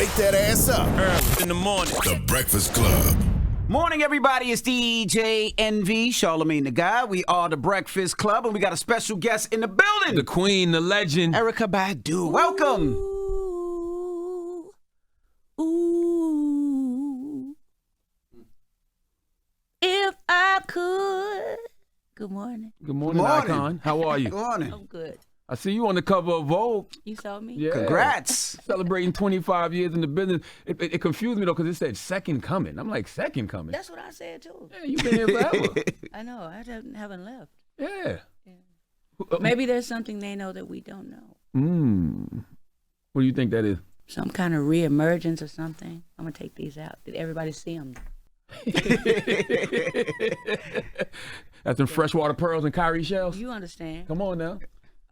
Wake that ass up. Early in the morning. The Breakfast Club. Morning, everybody. It's DJ NV, Charlamagne the Guy. We are the Breakfast Club, and we got a special guest in the building. The queen, the legend. Erykah Badu. Welcome. Ooh. If I could. Good morning. Good morning, Icon. How are you? Good morning. I'm good. I see you on the cover of Vogue. You saw me? Yeah. Congrats. Celebrating 25 years in the business. It confused me, though, because it said second coming. I'm like, second coming? That's what I said, too. Yeah, you've been here forever. I know. I haven't left. Yeah. Maybe there's something they know that we don't know. What do you think that is? Some kind of reemergence or something. I'm going to take these out. Did everybody see them? That's some freshwater pearls and Kyrie shells? You understand. Come on now.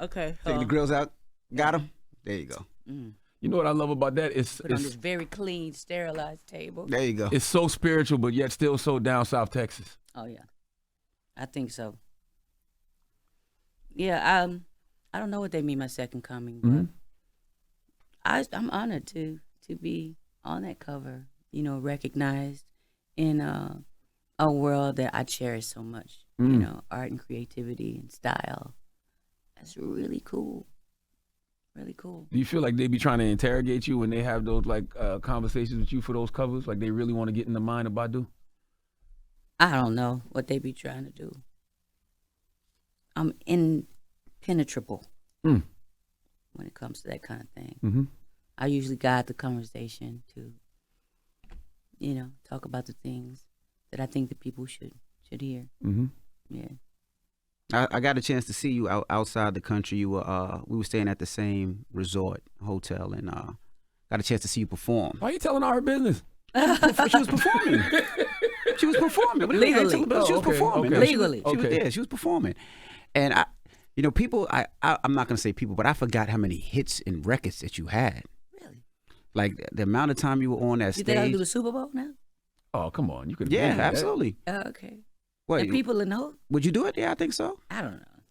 Okay. Taking the grills out. Got them? There you go. You know what I love about that? Put on this very clean, sterilized table. There you go. It's so spiritual, but yet still so down South Texas. Oh, yeah. I think so. Yeah, I don't know what they mean by second coming, but I'm honored to be on that cover, you know, recognized in a world that I cherish so much, you know, art and creativity and style. That's really cool. Really cool. Do you feel like they be trying to interrogate you when they have those conversations with you for those covers? Like they really want to get in the mind of Badu? I don't know what they be trying to do. I'm impenetrable when it comes to that kind of thing. I usually guide the conversation to, you know, talk about the things that I think that people should hear. Yeah. I got a chance to see you outside the country. You were we were staying at the same resort hotel, and got a chance to see you perform. Why are you telling all her business? She was performing. She was performing. What do you mean? Legally. She was performing. Okay. Legally. She was performing. And you know, people. I'm not gonna say people, but I forgot how many hits and records that you had. Really? Like the amount of time you were on that You stage. think I'll do the Super Bowl now? Oh, come on. You could. Yeah, absolutely. Okay. What? And people know? Would you do it? Yeah, I think so. I don't know.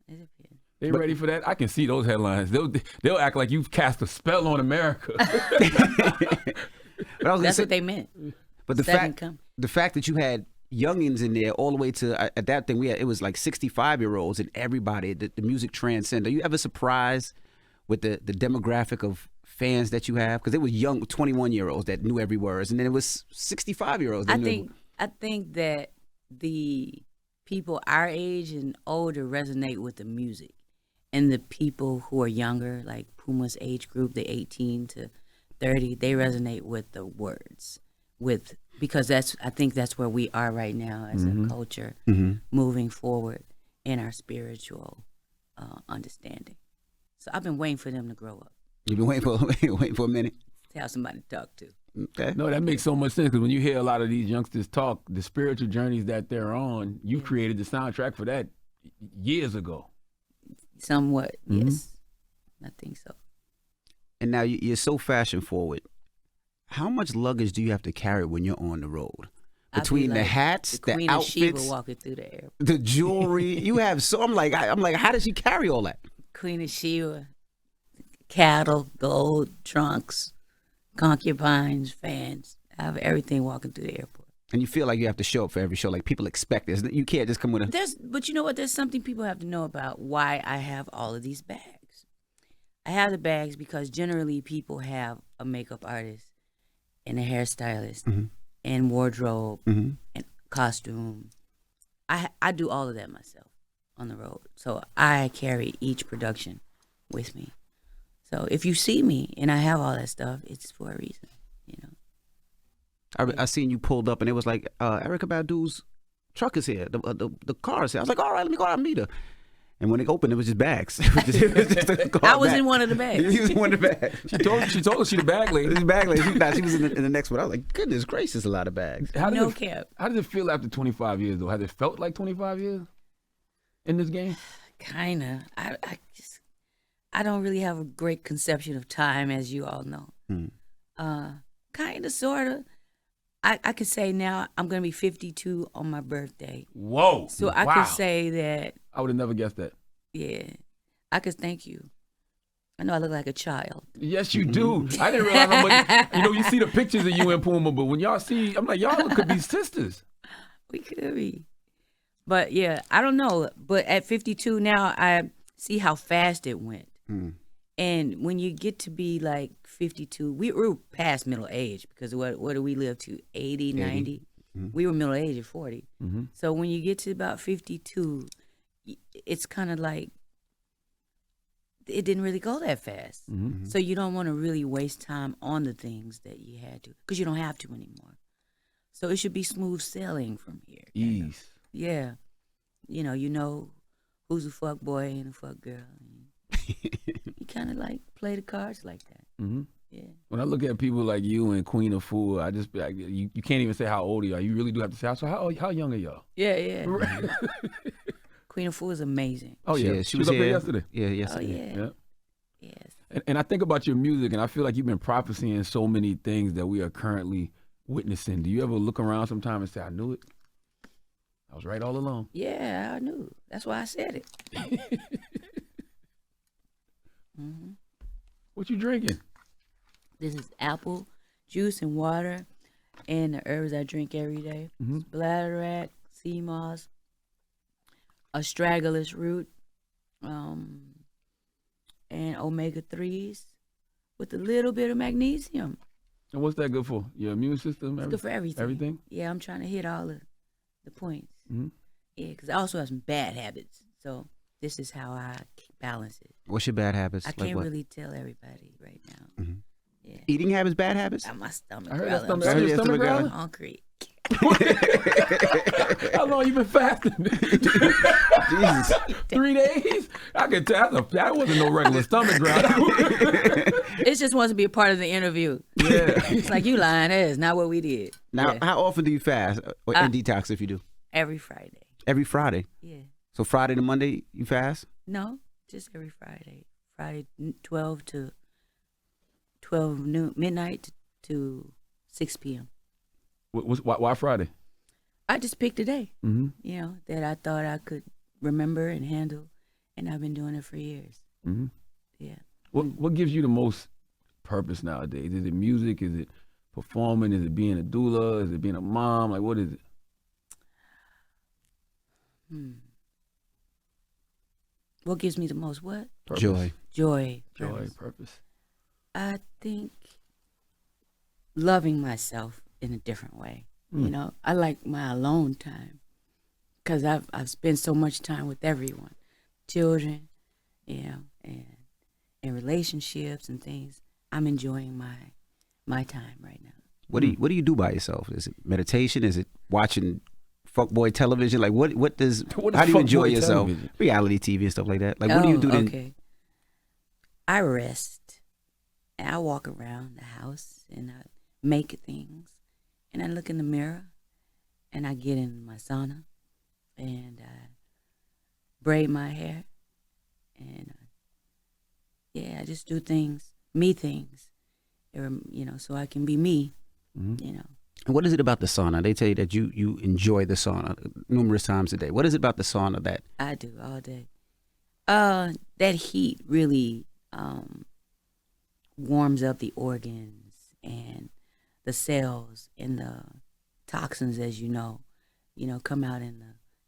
It depends. They ready for that? I can see those headlines. They'll act like you've cast a spell on America. But That's what they meant. But the fact that you had youngins in there all the way to at that thing it was like 65-year-olds and everybody. The music transcended. Are you ever surprised with the demographic of fans that you have? Because it was young 21-year-olds that knew every word, and then it was 65-year-olds. I think that the people our age and older resonate with the music, and the people who are younger, like Puma's age group, the 18 to 30, they resonate with the words, because I think that's where we are right now as a culture, moving forward in our spiritual understanding. So I've been waiting for them to grow up. You've been waiting for a minute To have somebody to talk to. Okay. No, that makes so much sense because when you hear a lot of these youngsters talk, the spiritual journeys that they're on, you created the soundtrack for that years ago. Somewhat, yes. I think so. And now you're so fashion forward. How much luggage do you have to carry when you're on the road? Between the hats, the Queen outfits, of Sheba walking through the airport. the jewelry, you have so. I'm like, how does she carry all that? Queen of Sheba, cattle, gold, trunks, concubines, fans. I have everything walking through the airport. And you feel like you have to show up for every show. Like people expect this. You can't just come with a. But you know what? There's something people have to know about why I have all of these bags. I have the bags because generally people have a makeup artist and a hairstylist and wardrobe and costume. I do all of that myself on the road. So I carry each production with me. So if you see me and I have all that stuff, it's for a reason, you know. I seen you pulled up and it was like Erykah Badu's truck is here. The car is here. I was like, all right, let me go out and meet her. And when it opened, it was just bags. I was in one of the bags. He was in one of the bags. She told us she the bag lady. She bag lady. She was in the next one. I was like, goodness gracious, a lot of bags. How No cap. How does it feel after 25 years, though? Has it felt like 25 years in this game? Kinda. I don't really have a great conception of time, as you all know. Kinda, sorta. I could say now I'm gonna be 52 on my birthday. Whoa! So I could say that. I would have never guessed that. Yeah, I could thank you. I know I look like a child. Yes, you do. I didn't realize how much. You see the pictures of you and Puma, but when y'all see, I'm like, y'all could be sisters. We could be. But yeah, I don't know. But at 52 now, I see how fast it went. And when you get to be like 52, we were past middle age because what do we live to? 80, 90? We were middle age at 40. So when you get to about 52, it's kind of like it didn't really go that fast. So you don't want to really waste time on the things that you had to because you don't have to anymore. So it should be smooth sailing from here. Ease. Yeah. You know who's a fuck boy and a fuck girl. You kind of like play the cards like that. Yeah. When I look at people like you and Queen of Fool, I just be like, you can't even say how old you are. You really do have to say, so how young are y'all? Yeah. Queen of Fool is amazing. Oh, yeah. She was up here yesterday. Yeah, yesterday. Oh, yeah. Yes. And I think about your music, and I feel like you've been prophesying so many things that we are currently witnessing. Do you ever look around sometime and say, I knew it? I was right all along. Yeah, I knew. That's why I said it. What you drinking? This is apple juice and water and the herbs I drink every day. Bladderwrack, sea moss, astragalus root, and omega-3s with a little bit of magnesium. And what's that good for? Your immune system? It's good for everything. Everything? Yeah, I'm trying to hit all of the points. Yeah, because I also have some bad habits. So this is how I balance it. What's your bad habits? I can't really tell everybody right now. Yeah. Eating habits, bad habits? My stomach. I heard that growling. stomach. your stomach growling? I'm hungry. How long you been fasting? Jesus. 3 days? I could tell that wasn't no regular stomach ground. It just wants to be a part of the interview. Yeah. It's like you lying. That is not what we did. Now, Yeah. how often do you fast or detox if you do? Every Friday. Every Friday. Yeah. So Friday to Monday you fast? No, just every Friday. Friday 12 to 12 noon, midnight to 6 p.m. Why Friday? I just picked a day, that I thought I could remember and handle, and I've been doing it for years. Yeah. What gives you the most purpose nowadays? Is it music? Is it performing? Is it being a doula? Is it being a mom? Like, what is it? What gives me the most what? Purpose. Joy. Joy. Purpose. I think loving myself in a different way. I like my alone time because I've spent so much time with everyone, children, and relationships and things. I'm enjoying my time right now. What do you do by yourself? Is it meditation? Is it watching fuckboy television? Like what does how do you enjoy yourself? Television? Reality TV and stuff like that. Like what do you do then? Okay. I rest and I walk around the house and I make things and I look in the mirror and I get in my sauna and I braid my hair and I just do things, so I can be me, And what is it about the sauna? They tell you that you enjoy the sauna numerous times a day. What is it about the sauna that I do all day? That heat really warms up the organs and the cells and the toxins, as come out in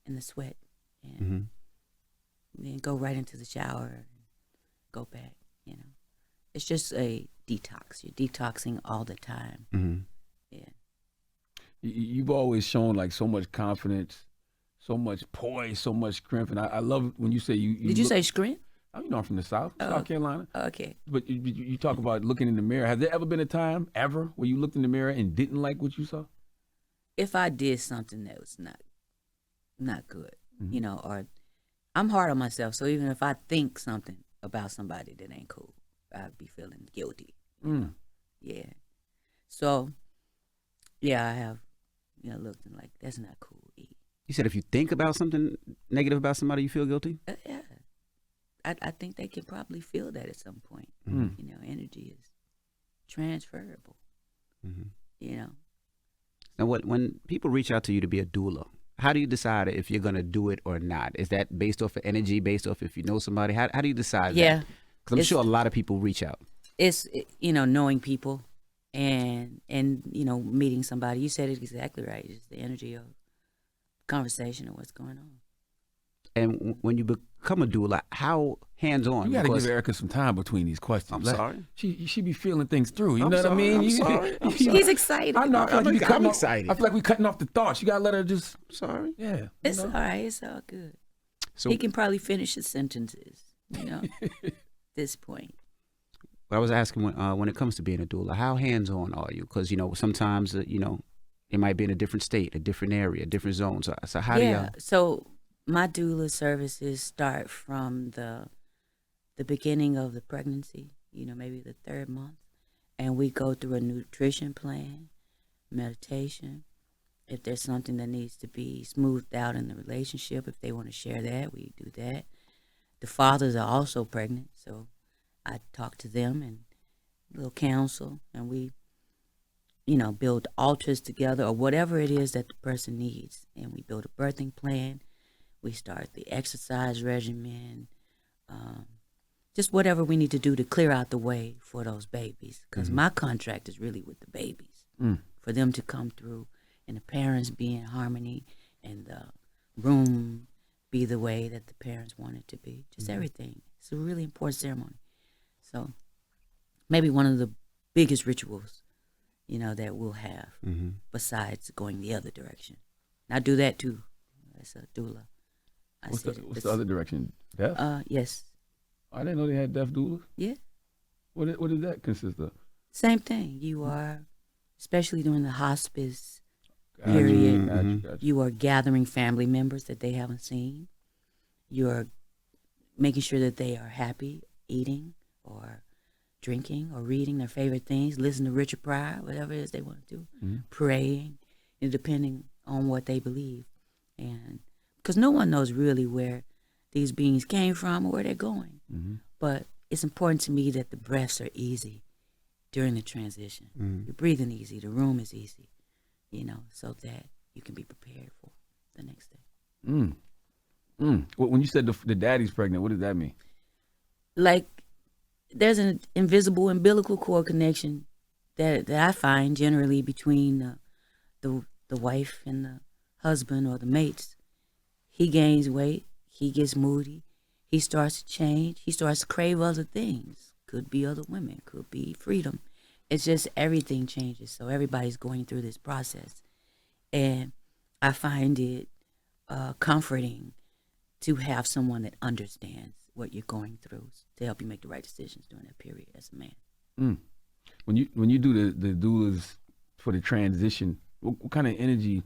the sweat and then go right into the shower and go back. It's just a detox. You're detoxing all the time. Yeah. You've always shown like so much confidence, so much poise, so much strength, and I love when you say you. Did you say strength? I'm from the South, South Carolina. Okay. But you talk about looking in the mirror. Has there ever been a time ever where you looked in the mirror and didn't like what you saw? If I did something that was not good, or I'm hard on myself, so even if I think something about somebody that ain't cool, I'd be feeling guilty. Yeah. So, I have, looked and like, that's not cool. you said if you think about something negative about somebody, you feel guilty? Yeah. I think they can probably feel that at some point. Energy is transferable. Now, when people reach out to you to be a doula, how do you decide if you're going to do it or not? Is that based off of energy, based off if you know somebody? How do you decide that? Yeah. Because I'm sure a lot of people reach out. It's knowing people and meeting somebody. You said it exactly right. It's the energy of conversation and what's going on. And when you become a doula, how hands-on? You got to give Erykah some time between these questions. I'm sorry. She be feeling things through. You I'm know what I sorry, mean? I'm sorry. He's excited. I know. I'm excited. I feel like we cutting off the thoughts. You got to let her just. Sorry. Yeah. It's all right. It's all good. So he can probably finish his sentences. At this point. I was asking when it comes to being a doula, how hands-on are you? Because sometimes it might be in a different state, a different area, different zones. So how do you? So my doula services start from the beginning of the pregnancy. Maybe the 3rd month, and we go through a nutrition plan, meditation. If there's something that needs to be smoothed out in the relationship, if they want to share that, we do that. The fathers are also pregnant, so I talk to them and a little counsel, and we, build altars together or whatever it is that the person needs. And we build a birthing plan. We start the exercise regimen, just whatever we need to do to clear out the way for those babies. Because my contract is really with the babies, for them to come through and the parents be in harmony and the room be the way that the parents want it to be. Just everything. It's a really important ceremony. So maybe one of the biggest rituals, that we'll have besides going the other direction. And I do that too. As a doula. What's the other direction? Deaf? Yes. I didn't know they had deaf doulas. Yeah. What did that consist of? Same thing. You are, especially during the hospice period, you are gathering family members that they haven't seen. You are making sure that they are happy, eating or drinking or reading their favorite things, listen to Richard Pryor, whatever it is they want to do, praying, depending on what they believe. And because no one knows really where these beings came from or where they're going. But it's important to me that the breaths are easy during the transition. You're breathing easy, the room is easy, so that you can be prepared for the next day. When you said the daddy's pregnant, what does that mean? Like, there's an invisible umbilical cord connection that I find generally between the wife and the husband or the mates. He gains weight, he gets moody, he starts to change, he starts to crave other things. Could be other women, could be freedom. It's just everything changes. So everybody's going through this process. And I find it comforting to have someone that understands what you're going through to help you make the right decisions during that period as a man. When you do the doulas for the transition, what kind of energy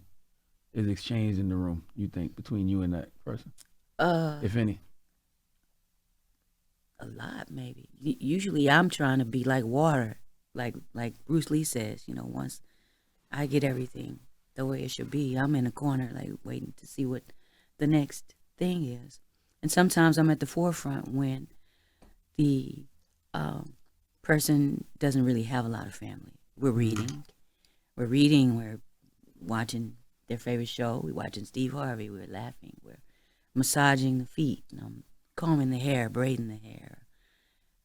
is exchanged in the room, you think, between you and that person, if any? A lot, maybe. Usually I'm trying to be like water, like Bruce Lee says, once I get everything the way it should be, I'm in a corner like waiting to see what the next thing is. And sometimes I'm at the forefront when the person doesn't really have a lot of family. We're reading, we're watching their favorite show, we're watching Steve Harvey, we're laughing, we're massaging the feet, combing the hair, braiding the hair,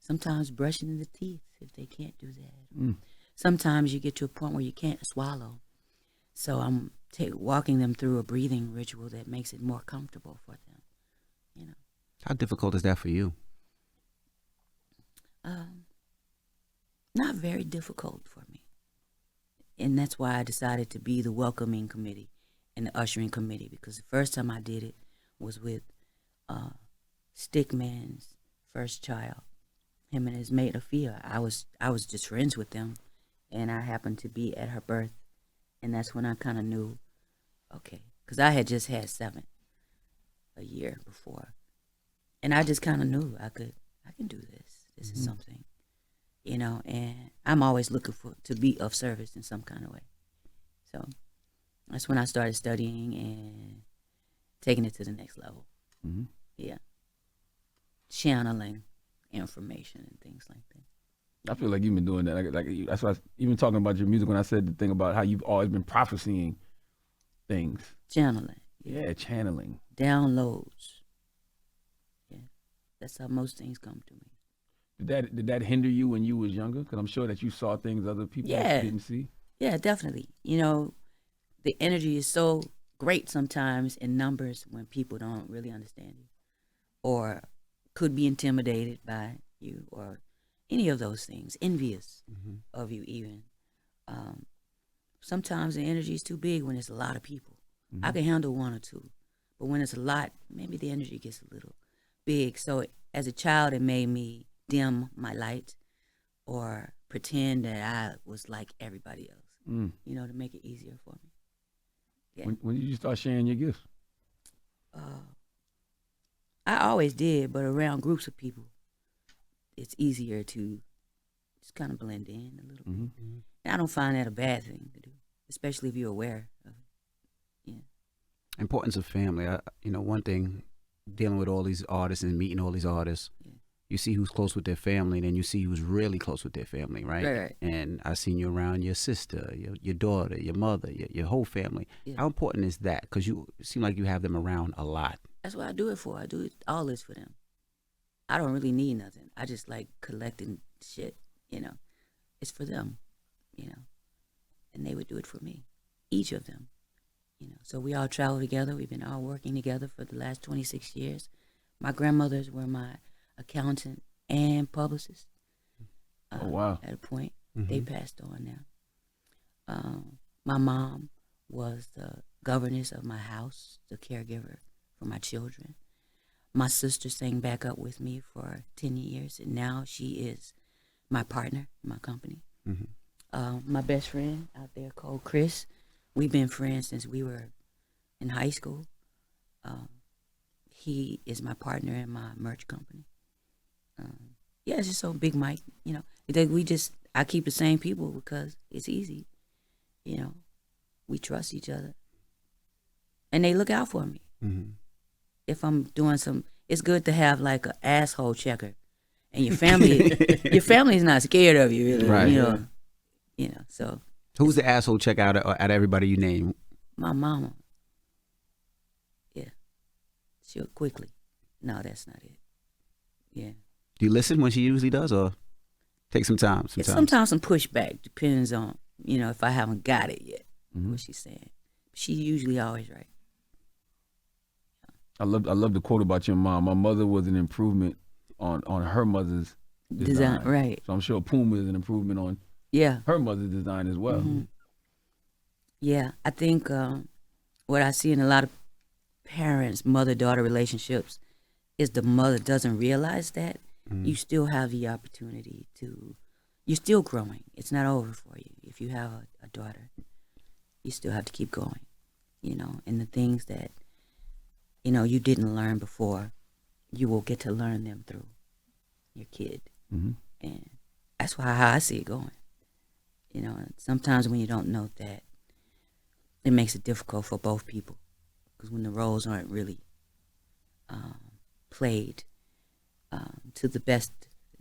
sometimes brushing the teeth if they can't do that. Sometimes you get to a point where you can't swallow. So I'm walking them through a breathing ritual that makes it more comfortable for them. How difficult is that for you? Not very difficult for me. And that's why I decided to be the welcoming committee and the ushering committee, because the first time I did it was with Stickman's first child, him and his mate Afia. I was just friends with them, and I happened to be at her birth, and that's when I kind of knew, okay, because I had just had 7 a year before, and I just kind of knew I can do this. This is something, and I'm always looking to be of service in some kind of way. So that's when I started studying and taking it to the next level. Yeah. Channeling information and things like that. I feel like you've been doing that. Like that's why even talking about your music when I said the thing about how you've always been prophesying things. Channeling. Yeah, channeling. Downloads. Yeah. That's how most things come to me. Did that hinder you when you was younger? Because I'm sure that you saw things other people Yeah. didn't see. Yeah, definitely. You know, the energy is so great sometimes in numbers when people don't really understand you or could be intimidated by you or any of those things, envious of you even. Sometimes the energy is too big when it's a lot of people. I can handle one or two, but when it's a lot, maybe the energy gets a little big. So as a child, it made me dim my light or pretend that I was like everybody else, you know, to make it easier for me. Yeah. When did you start sharing your gifts? I always did, but around groups of people, it's easier to just kind of blend in a little bit. And I don't find that a bad thing to do, especially if you're aware of it. Yeah. Importance of family. You know, one thing, dealing with all these artists and meeting all these artists, you see who's close with their family, and then you see who's really close with their family, right? Right. And I seen you around your sister, your daughter, your mother, your whole family. Yeah. How important is that? Because you seem like you have them around a lot. That's what I do it for. I do it all this for them. I don't really need nothing. I just like collecting shit, you know. It's for them, you know. And they would do it for me. Each of them, you know. So we all travel together. We've been all working together for the last 26 years. My grandmothers were my accountant and publicist. Oh, wow. At a point. They passed on now. My mom was the governess of my house, the caregiver for my children. My sister sang back up with me for 10 years, and now she is my partner in my company. My best friend out there called Chris, we've been friends since we were in high school. He is my partner in my merch company. Yeah, it's just so Big Mike, you know. I keep the same people because it's easy, you know. We trust each other, and they look out for me. If I'm doing it's good to have like an asshole checker, and your family, your family's not scared of you, really, Right. You know. So Who's the asshole check out of everybody you name? my mama, yeah, she'll quickly. No, that's not it. Yeah. Do you listen when she usually does, or take some time? It's sometimes some pushback depends on, you know, if I haven't got it yet, what she's saying. She's usually always right. I love the quote about your mom. My mother was an improvement on her mother's design. Right. So I'm sure Puma is an improvement on Yeah. her mother's design as well. Yeah. I think what I see in a lot of parents, mother-daughter relationships, is the mother doesn't realize that you still have the opportunity you're still growing. It's not over for you. If you have a daughter, you still have to keep going, you know, and the things that, you know, you didn't learn before, you will get to learn them through your kid. And that's how I see it going. You know, and sometimes when you don't know that, it makes it difficult for both people. Because when the roles aren't really played to the best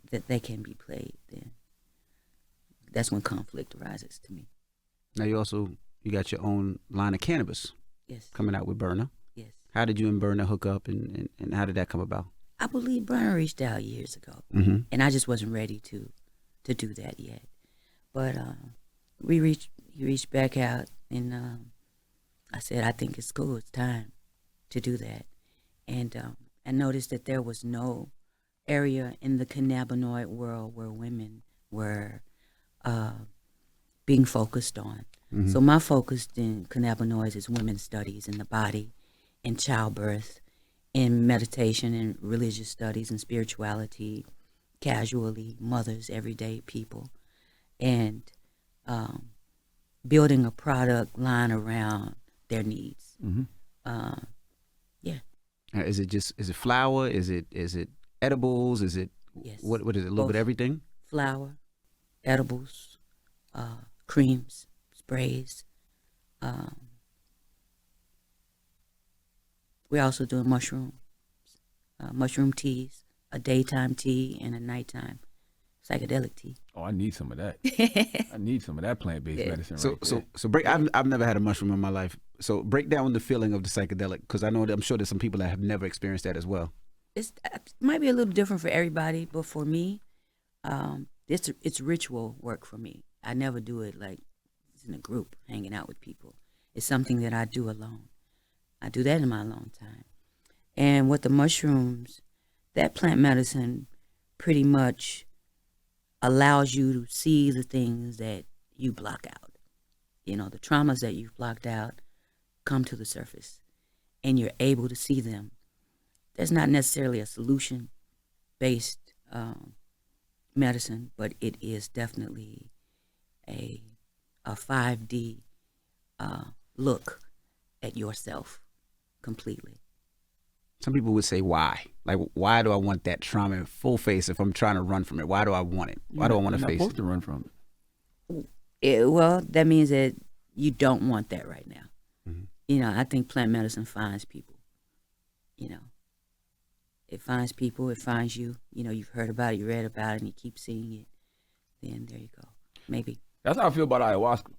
that they can be played, then that's when conflict arises to me. Now you got your own line of cannabis Yes. coming out with Berner. Yes. How did you and Berner hook up, and how did that come about? I believe Berner reached out years ago, and I just wasn't ready to do that yet. But he reached back out, and I said, I think it's cool. It's time to do that. And I noticed that there was no area in the cannabinoid world where women were being focused on. So my focus in cannabinoids is women's studies in the body, in childbirth, in meditation and religious studies and spirituality, casually, mothers, everyday people, and building a product line around their needs. Yeah. Is it flour? Is it edibles? Is it Yes. what is it? A little Both. bit of everything? Flour, edibles, creams, sprays. We're also doing mushrooms, mushroom teas, a daytime tea and a nighttime psychedelic tea. Oh, I need some of that. I need some of that plant-based medicine So right there. so break. I've never had a mushroom in my life. So break down the feeling of the psychedelic, because I'm sure there's some people that have never experienced that as well. It might be a little different for everybody, but for me, It's ritual work for me. I never do it like in a group, hanging out with people. It's something that I do alone. I do that in my alone time. And with the mushrooms, that plant medicine pretty much allows you to see the things that you block out. You know, the traumas that you've blocked out come to the surface, and you're able to see them. There's not necessarily a solution-based medicine, but it is definitely a 5D look at yourself completely. Some people would say, why? Like, why do I want that trauma in full face if I'm trying to run from it? Why do I want it? Why do I want to face it? You're not supposed to run from Well, that means that you don't want that right now. Mm-hmm. You know, I think plant medicine finds people. You know, it finds people, it finds you. You know, you've heard about it, you read about it, and you keep seeing it. Then there you go. Maybe. That's how I feel about ayahuasca.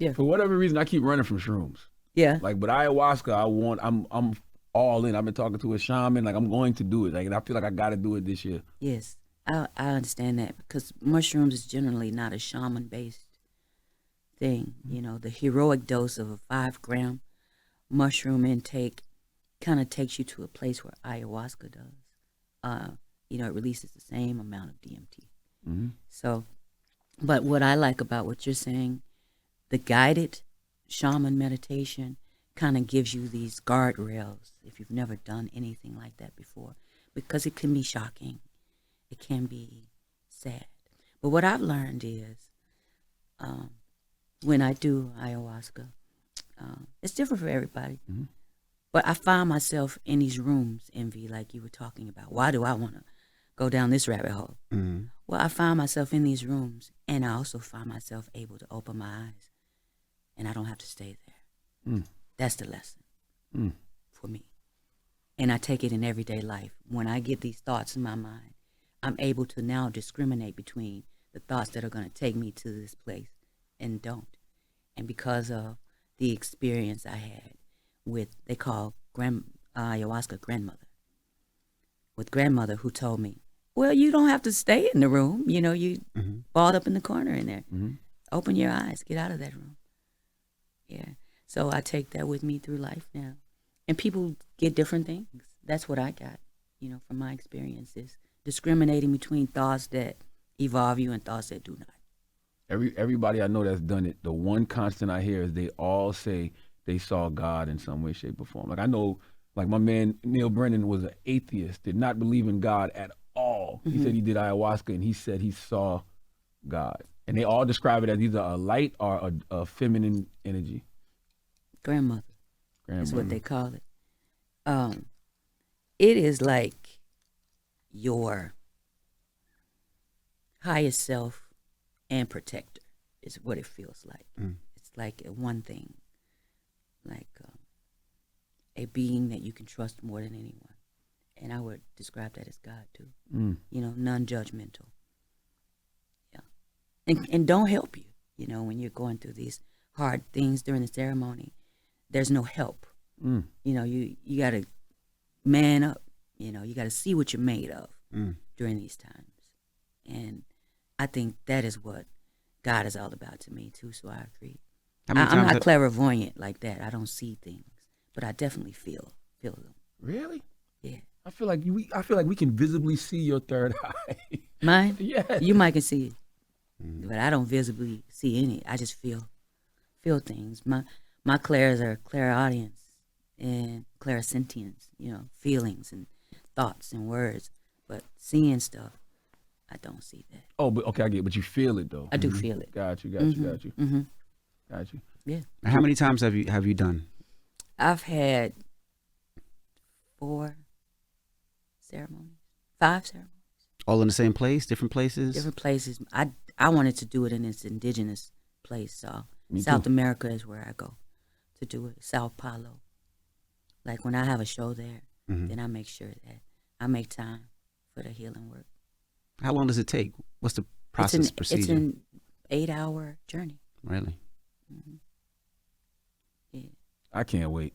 Yeah. For whatever reason, I keep running from shrooms. Yeah. Like, but ayahuasca, I'm all in. I've been talking to a shaman. Like, I'm going to do it. Like, and I feel like I got to do it this year. Yes, I understand that, because mushrooms is generally not a shaman-based thing. You know, the heroic dose of a 5-gram mushroom intake kind of takes you to a place where ayahuasca does. You know, it releases the same amount of DMT. Mm-hmm. So, but what I like about what you're saying, the guided shaman meditation kind of gives you these guardrails if you've never done anything like that before, because it can be shocking. It can be sad. But what I've learned is when I do ayahuasca, it's different for everybody. Mm-hmm. But I find myself in these rooms, Envy, like you were talking about. Why do I want to go down this rabbit hole? Mm-hmm. Well, I find myself in these rooms, and I also find myself able to open my eyes, and I don't have to stay there. Mm. That's the lesson for me. And I take it in everyday life. When I get these thoughts in my mind, I'm able to now discriminate between the thoughts that are going to take me to this place and don't. And because of the experience I had with, they call ayahuasca grandmother, with grandmother, who told me, well, you don't have to stay in the room. You know, you balled up in the corner in there. Mm-hmm. Open your eyes. Get out of that room. Yeah. So I take that with me through life now. And people get different things. That's what I got, you know, from my experiences. Discriminating between thoughts that evolve you and thoughts that do not. Everybody I know that's done it, the one constant I hear is they all say they saw God in some way, shape, or form. Like, I know, like, my man Neil Brennan was an atheist, did not believe in God at all. He said he did ayahuasca, and he said he saw God. And they all describe it as either a light or a feminine energy. Grandmother. That's what they call it. It is like your highest self and protector is what it feels like. It's like one thing, like a being that you can trust more than anyone. And I would describe that as God too. You know, non-judgmental. Yeah. And don't help you, you know, when you're going through these hard things during the ceremony. There's no help. You know, you got to man up. You know, you got to see what you're made of during these times. And I think that is what God is all about to me, too, so I agree. I'm not clairvoyant like that. I don't see things, but I definitely feel them. Really? Yeah. I feel like we can visibly see your third eye. Mine? Yeah. You might can see it, but I don't visibly see any. I just feel things. My clairs are clairaudience and clairsentience, you know, feelings and thoughts and words. But seeing stuff, I don't see that. Oh, but okay, I get it. But you feel it, though. I do feel it. Got you. Mm-hmm. Got you. Yeah. How many times have you done? I've had 4 ceremonies, 5 ceremonies. All in the same place, different places? Different places. I wanted to do it in this indigenous place, so Me South too. America is where I go to do it. Sao Paulo. Like when I have a show there, then I make sure that I make time for the healing work. How long does it take? What's the process procedure? It's an 8-hour journey. Really? Yeah. I can't wait.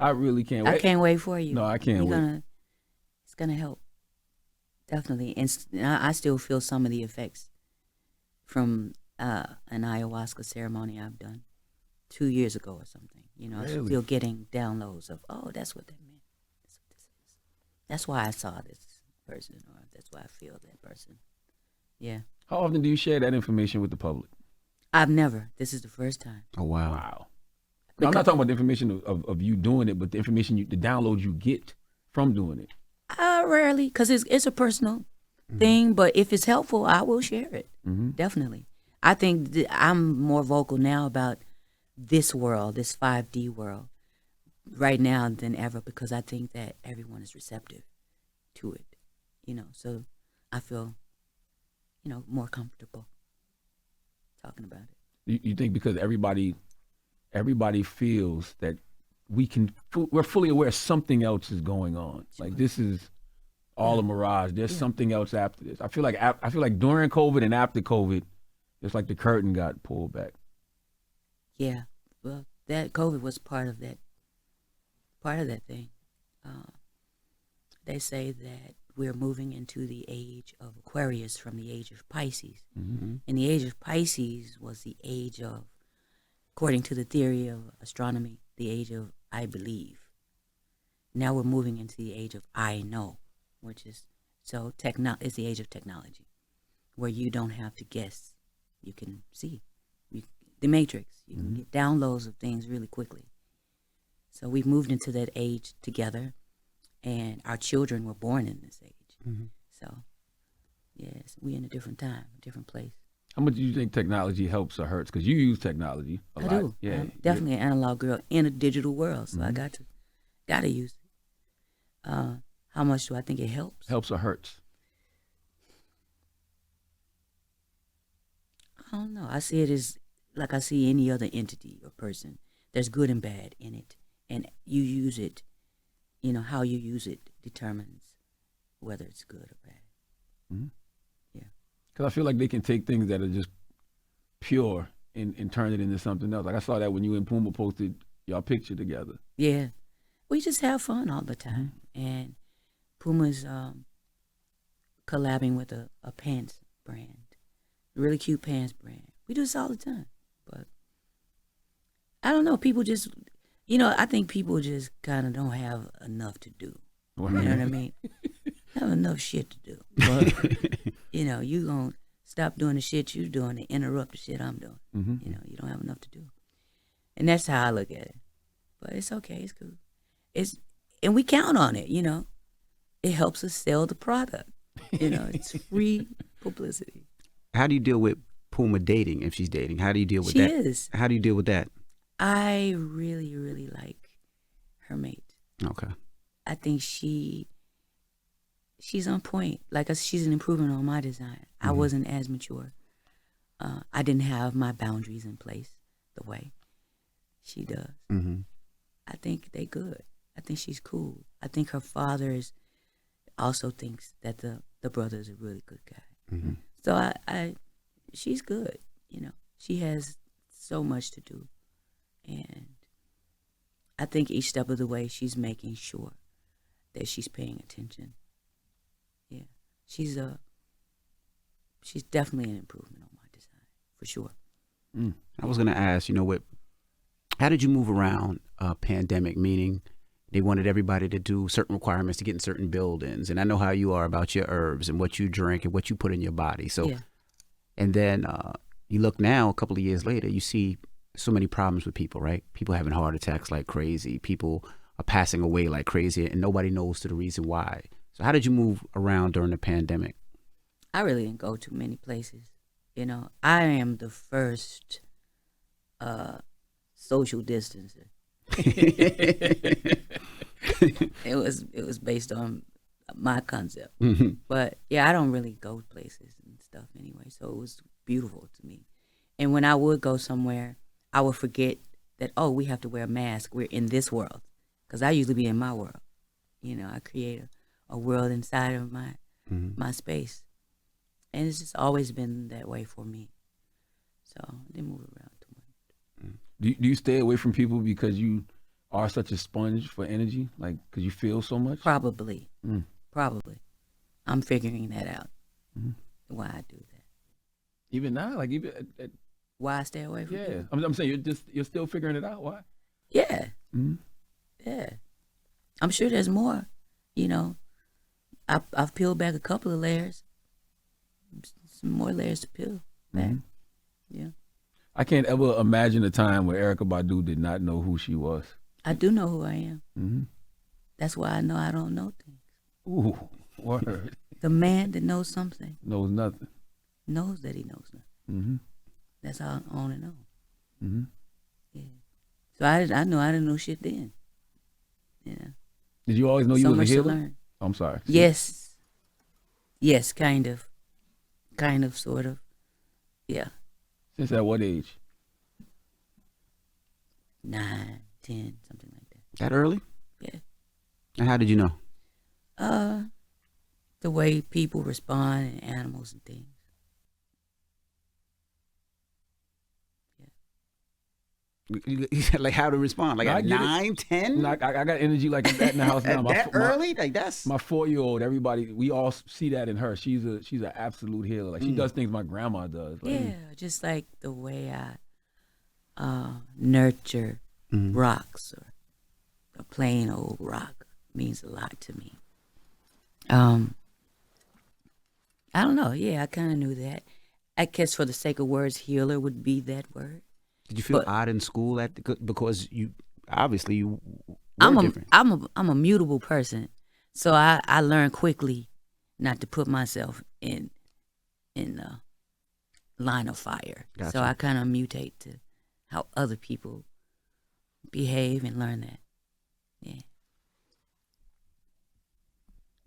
I really can't wait. I can't wait for you. No, I can't wait. It's gonna help. definitely. And I still feel some of the effects from an ayahuasca ceremony I've done 2 years ago or something. You know, Really? I'm still getting downloads of, oh, that's what that meant. That's what this is. That's why I saw this person, or that's why I feel that person. Yeah. How often do you share that information with the public? I've never. This is the first time. Oh wow. Wow. No, I'm not talking about the information of you doing it, but the information, the downloads you get from doing it. Rarely, because it's a personal thing, but if it's helpful, I will share it. Definitely. I think I'm more vocal now about this world, this 5D world, right now than ever, because I think that everyone is receptive to it, you know, so I feel, you know, more comfortable talking about it. You think because everybody feels that we're fully aware something else is going on. Like this is all a mirage. There's something else after this. I feel like during COVID and after COVID, it's like the curtain got pulled back. Yeah, well, that COVID was part of that thing. They say that we're moving into the age of Aquarius from the age of Pisces. And the age of Pisces was the age of, according to the theory of astronomy, the age of I believe. Now we're moving into the age of I know, which is, it's the age of technology, where you don't have to guess. You can see. The Matrix. You can get downloads of things really quickly. So we've moved into that age together, and our children were born in this age. So, yes, we're in a different time, a different place. How much do you think technology helps or hurts? Because you use technology a lot. I do. Yeah, I'm definitely an analog girl in a digital world, so I got to use it. How much do I think it helps? Helps or hurts? I don't know. I see it as like I see any other entity or person. There's good and bad in it, and you use it. You know, how you use it determines whether it's good or bad. Yeah. Because I feel like they can take things that are just pure and turn it into something else. Like I saw that when you and Puma posted y'all picture together. Yeah. We just have fun all the time. And Puma's collabing with a pants brand, a really cute pants brand. We do this all the time. But I don't know. People just, you know, I think people just kind of don't have enough to do. You know what I mean? Have enough shit to do. But, you know, you going to stop doing the shit you're doing to interrupt the shit I'm doing. You know, you don't have enough to do. And that's how I look at it. But it's okay. It's cool. And we count on it, you know. It helps us sell the product. You know, it's free publicity. How do you deal with Puma dating, if she's dating? How do you deal with that? She is. How do you deal with that? I really, really like her mate. Okay. I think she's on point. Like she's an improvement on my design. I wasn't as mature. I didn't have my boundaries in place the way she does. I think they good. I think she's cool. I think her father also thinks that the brother is a really good guy. So she's good. You know, she has so much to do, and I think each step of the way she's making sure that she's paying attention. Yeah, she's definitely an improvement on my design for sure. I was gonna ask, you know, how did you move around a pandemic? Meaning, they wanted everybody to do certain requirements to get in certain buildings, and I know how you are about your herbs and what you drink and what you put in your body. So, yeah. And then you look now, a couple of years later, you see so many problems with people, right? People having heart attacks like crazy. People are passing away like crazy, and nobody knows the reason why. So how did you move around during the pandemic? I really didn't go to many places. You know, I am the first social distancer. It was based on my concept. But yeah, I don't really go places and stuff anyway, so it was beautiful to me. And when I would go somewhere, I would forget that, oh, we have to wear a mask. We're in this world, because I usually be in my world. You know, I create a world inside of my space, and it's just always been that way for me. So I didn't move around too much. Do you stay away from people because you are such a sponge for energy, like because you feel so much? Probably. I'm I'm figuring that out. Why I do that. Even now, like even Why I stay away from yeah, people. I'm saying you're still figuring it out. Why? Yeah. Mhm. Yeah. I'm sure there's more. You know, I've peeled back a couple of layers. Some more layers to peel back. Yeah. I can't ever imagine a time where Erykah Badu did not know who she was. I do know who I am. Mm-hmm. That's why I know I don't know things. Ooh, word. The man that knows something Knows nothing. knows that he knows nothing. Mm-hmm. That's all on and on. Mm-hmm. Yeah. So I know I didn't know shit then. Yeah. Did you always know you So was a much to healer? learn. Oh, I'm sorry. Yes. Yes, kind of. Kind of, sort of. Yeah. Since at what age? 9, 10, something like that. That early? Yeah. And how did you know? The way people respond and animals and things. Like how to respond? Like No, I at get it. 9, 10? No, I got energy like that in the house now. That early? Like that's My 4-year-old, everybody, we all see that in her. She's an absolute healer. Like she does things my grandma does. Like, Yeah, just like the way I nurture rocks, or a plain old rock means a lot to me. I don't know. Yeah, I kind of knew that. I guess for the sake of words, healer would be that word. Did you feel But- odd in school because you obviously were I'm different? I'm a mutable person, so I learn quickly not to put myself in the line of fire. Gotcha. So I kind of mutate to how other people behave and learn that. Yeah.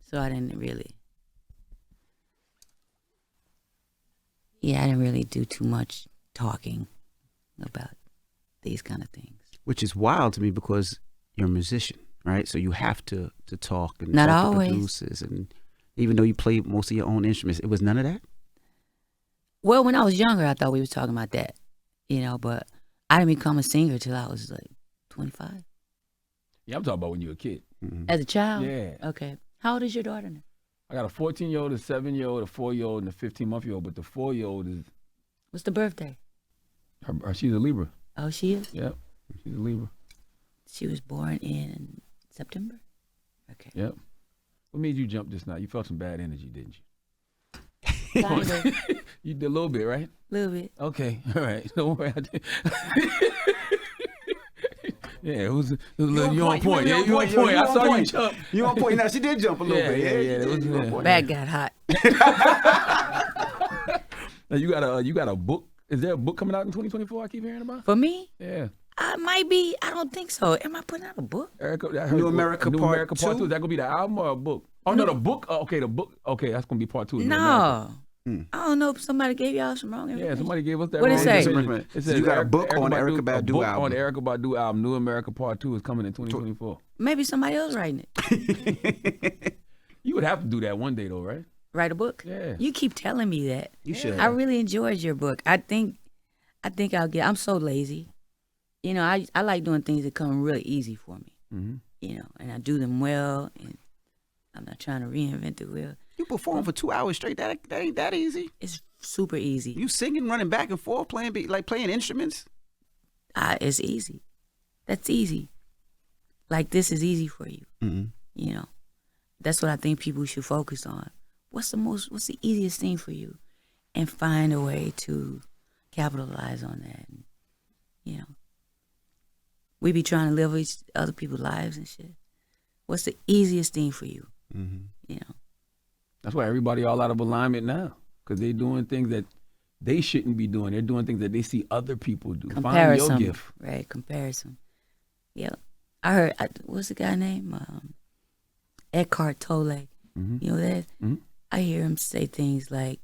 So I didn't really. Yeah, I didn't really do too much talking about these kind of things. Which is wild to me because you're a musician, right? So you have to talk and Not talk always. to producers, and even though you play most of your own instruments, it was none of that. Well, when I was younger, I thought we was talking about that, but I didn't become a singer till I was like 25. yeah, I'm talking about when you were a kid. As a child? Yeah. Okay. How old is your daughter now? I got a 14-year-old, a 7-year-old, a 4-year-old, and a 15-month-year-old. But the 4-year-old is What's the birthday? she's a Libra. Oh, she is? Yep, she's a Libra. She was born in September? Okay. Yep. What made you jump just now? You felt some bad energy, didn't you? Kind of. You did a little bit, right? A little bit. Okay, all right. Don't worry. I did. Yeah, you on point. Yeah, you on point. I saw you jump. You on point. Now she did jump a little Yeah, bit. yeah. That was you on good. point. Bag got hot. Now you got a book. Is there a book coming out in 2024? I keep hearing about. For me, Yeah, I might be. I don't think so. Am I putting out a book? Erykah. I heard New America New Part America Part 2? Is that gonna be the album or a book? Oh no, the book. Oh, okay, the book. Okay, that's gonna be Part 2. New America. No. I don't know if somebody gave y'all some wrong information. Yeah, somebody gave us that. What'd it wrong say? information. It says You got a book on Erykah Badu a book album. on Erykah Badu album. New America Part 2 is coming in 2024. Maybe somebody else writing it. You would have to do that one day though, right? Write a book? Yeah. You keep telling me that. You should. I really enjoyed your book. I think I'm so lazy. I like doing things that come really easy for me. Mm-hmm. And I do them well, and I'm not trying to reinvent the wheel. You perform for 2 hours straight. That ain't that easy. It's super easy. You singing, running back and forth, playing instruments. It's easy. That's easy. Like this is easy for you. Mm-hmm. That's what I think people should focus on. What's the easiest thing for you, and find a way to capitalize on that. And, we be trying to live each other people's lives and shit. What's the easiest thing for you? Mm-hmm. That's why everybody all out of alignment now, because they're doing things that they shouldn't be doing. They're doing things that they see other people do. Comparison, Find your gift. right? Comparison. Yeah, I heard. What's the guy name? Eckhart Tolle. Mhm. You know that? Mhm. I hear him say things like,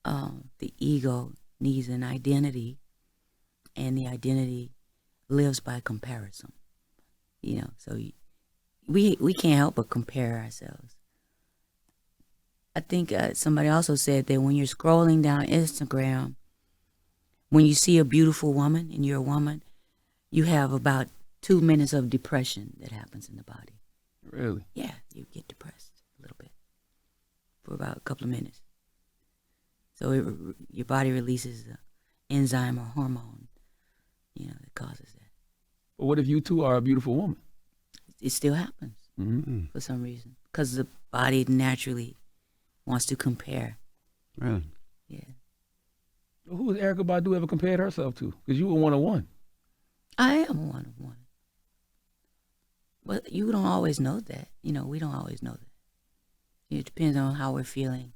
"The ego needs an identity, and the identity lives by comparison." So we can't help but compare ourselves. I think somebody also said that when you're scrolling down Instagram, when you see a beautiful woman and you're a woman, you have about 2 minutes of depression that happens in the body. Really? Yeah, you get depressed a little bit. for about a couple of minutes. So your body releases an enzyme or hormone, that causes that. But what if you two are a beautiful woman? It still happens for some reason, because the body naturally wants to compare. Really? Yeah. Who has Erykah Badu ever compared herself to? Because you were 101. I am a one-on-one. But you don't always know that. We don't always know that. It depends on how we're feeling.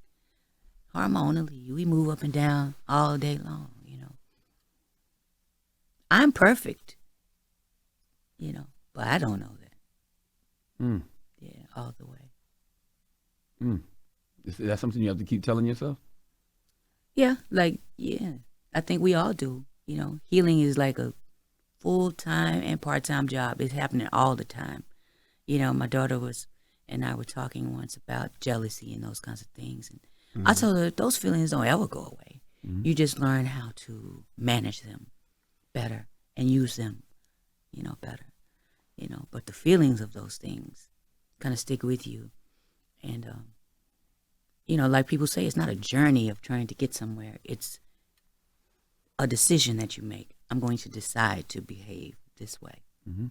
Hormonally, we move up and down all day long, I'm perfect, but I don't know that. Yeah, all the way. Is that something you have to keep telling yourself? Yeah, I think we all do. Healing is like a full-time and part-time job. It's happening all the time. My daughter and I were talking once about jealousy and those kinds of things. And I told her those feelings don't ever go away. You just learn how to manage them better and use them, better. But the feelings of those things kind of stick with you. And, like people say, it's not a journey of trying to get somewhere. It's a decision that you make. I'm going to decide to behave this way, and